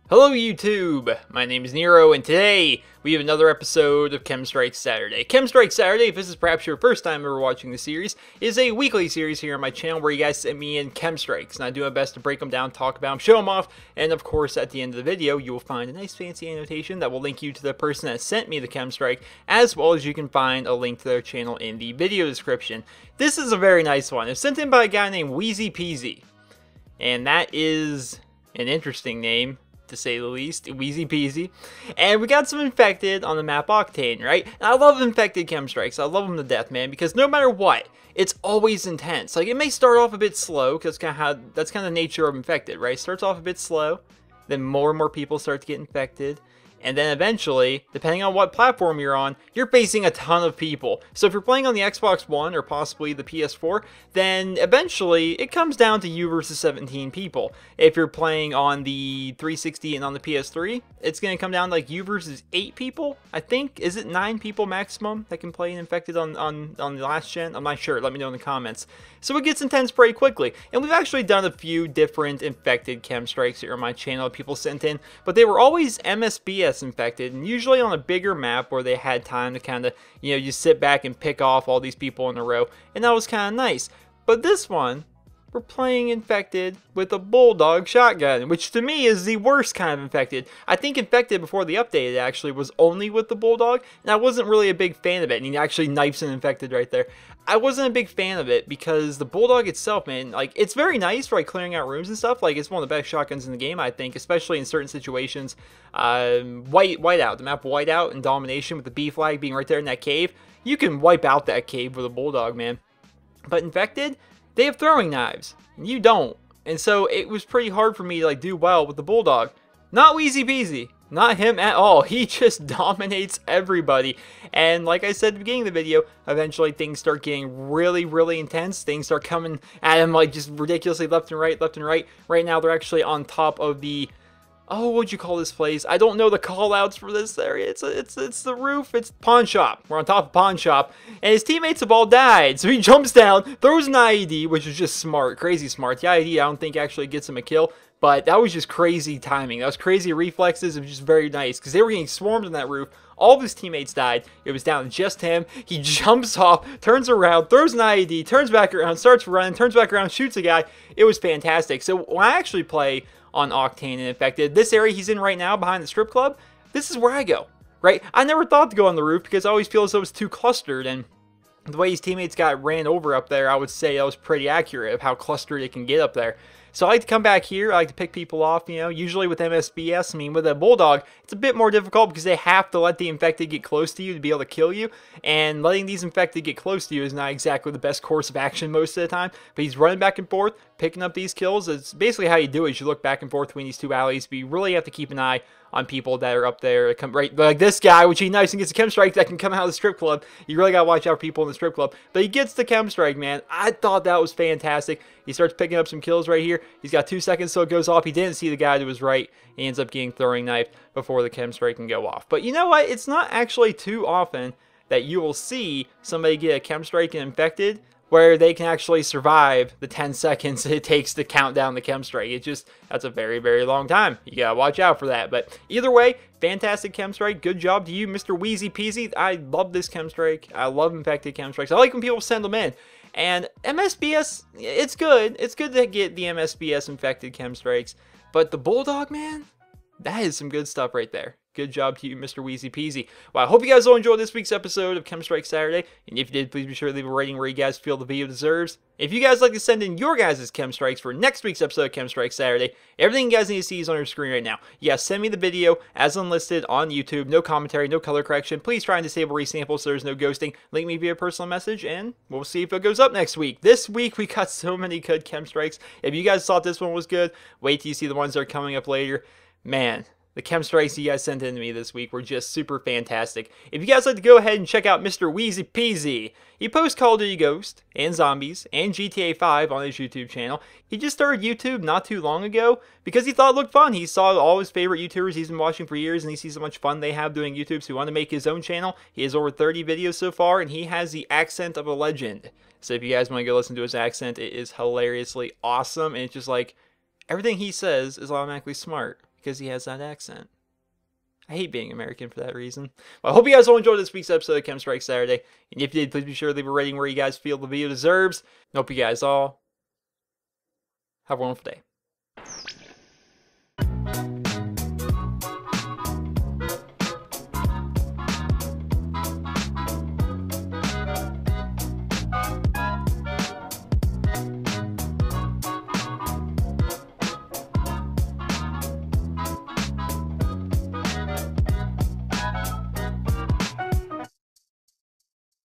Hello YouTube, my name is Nero, and today we have another episode of KEM Strike Saturday. KEM Strike Saturday, if this is perhaps your first time ever watching the series, is a weekly series here on my channel where you guys send me in KEM Strikes, and I do my best to break them down, talk about them, show them off, and of course at the end of the video you will find a nice fancy annotation that will link you to the person that sent me the KEM Strike, as well as you can find a link to their channel in the video description. This is a very nice one. It's sent in by a guy named Wheezy Peasy, and that is an interesting name, to say the least. Wheezy Peasy. And we got some Infected on the map Octane, right? And I love Infected KEM Strikes. I love them to death, man, because no matter what, it's always intense. Like, it may start off a bit slow, because that's kind of the nature of Infected, right? It starts off a bit slow, then more and more people start to get infected, and then eventually, depending on what platform you're on, you're facing a ton of people. So if you're playing on the Xbox One or possibly the PS4, then eventually it comes down to you versus 17 people. If you're playing on the 360 and on the PS3, it's going to come down to like you versus 8 people, I think. Is it 9 people maximum that can play an Infected on the last gen? I'm not sure. Let me know in the comments. So it gets intense pretty quickly. And we've actually done a few different Infected KEM Strikes here on my channel that people sent in, but they were always MSBS Infected, and usually on a bigger map where they had time to kind of, you know, you sit back and pick off all these people in a row, and that was kind of nice. But this one, we're playing Infected with a Bulldog shotgun, which to me is the worst kind of Infected. I think Infected before the update actually was only with the Bulldog, and I wasn't really a big fan of it, and he actually knifes an Infected right there. I wasn't a big fan of it because the Bulldog itself, man, like, it's very nice for like clearing out rooms and stuff. Like, it's one of the best shotguns in the game, I think, especially in certain situations. Whiteout, the map Whiteout and Domination with the B flag being right there in that cave. You can wipe out that cave with a Bulldog, man. But Infected, they have throwing knives, and you don't. And so it was pretty hard for me to like do well with the Bulldog. Not Wheezy Peasy. Not him at all. He just dominates everybody. And like I said at the beginning of the video, eventually things start getting really, really intense. Things start coming at him like just ridiculously left and right, left and right. Right now they're actually on top of the, oh, what'd you call this place? I don't know the call outs for this area. It's the roof. It's Pawn Shop. We're on top of Pawn Shop. And his teammates have all died. So he jumps down, throws an IED, which is just smart. Crazy smart. The IED I don't think actually gets him a kill. But that was just crazy timing. That was crazy reflexes. It was just very nice because they were getting swarmed on that roof. All of his teammates died. It was down to just him. He jumps off, turns around, throws an IED, turns back around, starts running, turns back around, shoots a guy. It was fantastic. So when I actually play on Octane and Infected, this area he's in right now behind the strip club, this is where I go, right? I never thought to go on the roof because I always feel as though it's too clustered, and the way his teammates got ran over up there, I would say that was pretty accurate of how clustered it can get up there. So I like to come back here, I like to pick people off, you know, usually with MSBS. I mean, with a Bulldog, it's a bit more difficult because they have to let the Infected get close to you to be able to kill you, and letting these Infected get close to you is not exactly the best course of action most of the time, but he's running back and forth, picking up these kills. It's basically how you do it, is you look back and forth between these two alleys, but you really have to keep an eye on people that are up there, come right, like this guy, which he nice and gets a KEM Strike that can come out of the strip club. You really gotta watch out for people in the strip club, but he gets the KEM Strike, man. I thought that was fantastic. He starts picking up some kills right here. He's got 2 seconds till it goes off. He didn't see the guy to his right. He ends up getting throwing knifed before the KEM Strike can go off. But you know what? It's not actually too often that you will see somebody get a KEM Strike and Infected where they can actually survive the 10 seconds it takes to count down the KEM Strike. It just, that's a very, very long time. You gotta watch out for that. But either way, fantastic KEM Strike. Good job to you, Mr. Wheezy Peasy. I love this KEM Strike. I love Infected KEM Strikes. I like when people send them in. And MSBS, it's good. It's good to get the MSBS Infected KEM Strikes. But the Bulldog, man, that is some good stuff right there. Good job to you, Mr. Wheezy Peasy. Well, I hope you guys all enjoyed this week's episode of KEM Strike Saturday. And if you did, please be sure to leave a rating where you guys feel the video deserves. If you guys like to send in your guys' KEM Strikes for next week's episode of KEM Strike Saturday, everything you guys need to see is on your screen right now. Yeah, send me the video as unlisted on YouTube. No commentary, no color correction. Please try and disable resample so there's no ghosting. Link me via personal message, and we'll see if it goes up next week. This week, we got so many good KEM Strikes. If you guys thought this one was good, wait till you see the ones that are coming up later. Man, The KEM Strikes you guys sent in to me this week were just super fantastic. If you guys like to go ahead and check out Mr. Wheezy Peasy, he posts Call of Duty Ghost, and Zombies, and GTA 5 on his YouTube channel. He just started YouTube not too long ago because he thought it looked fun. He saw all his favorite YouTubers he's been watching for years, and he sees how much fun they have doing YouTube, so he wanted to make his own channel. He has over 30 videos so far, and he has the accent of a legend. So if you guys want to go listen to his accent, it is hilariously awesome, and it's just like, everything he says is automatically smart because he has that accent. I hate being American for that reason. Well, I hope you guys all enjoyed this week's episode of KEM Strike Saturday. And if you did, please be sure to leave a rating where you guys feel the video deserves. And hope you guys all have a wonderful day.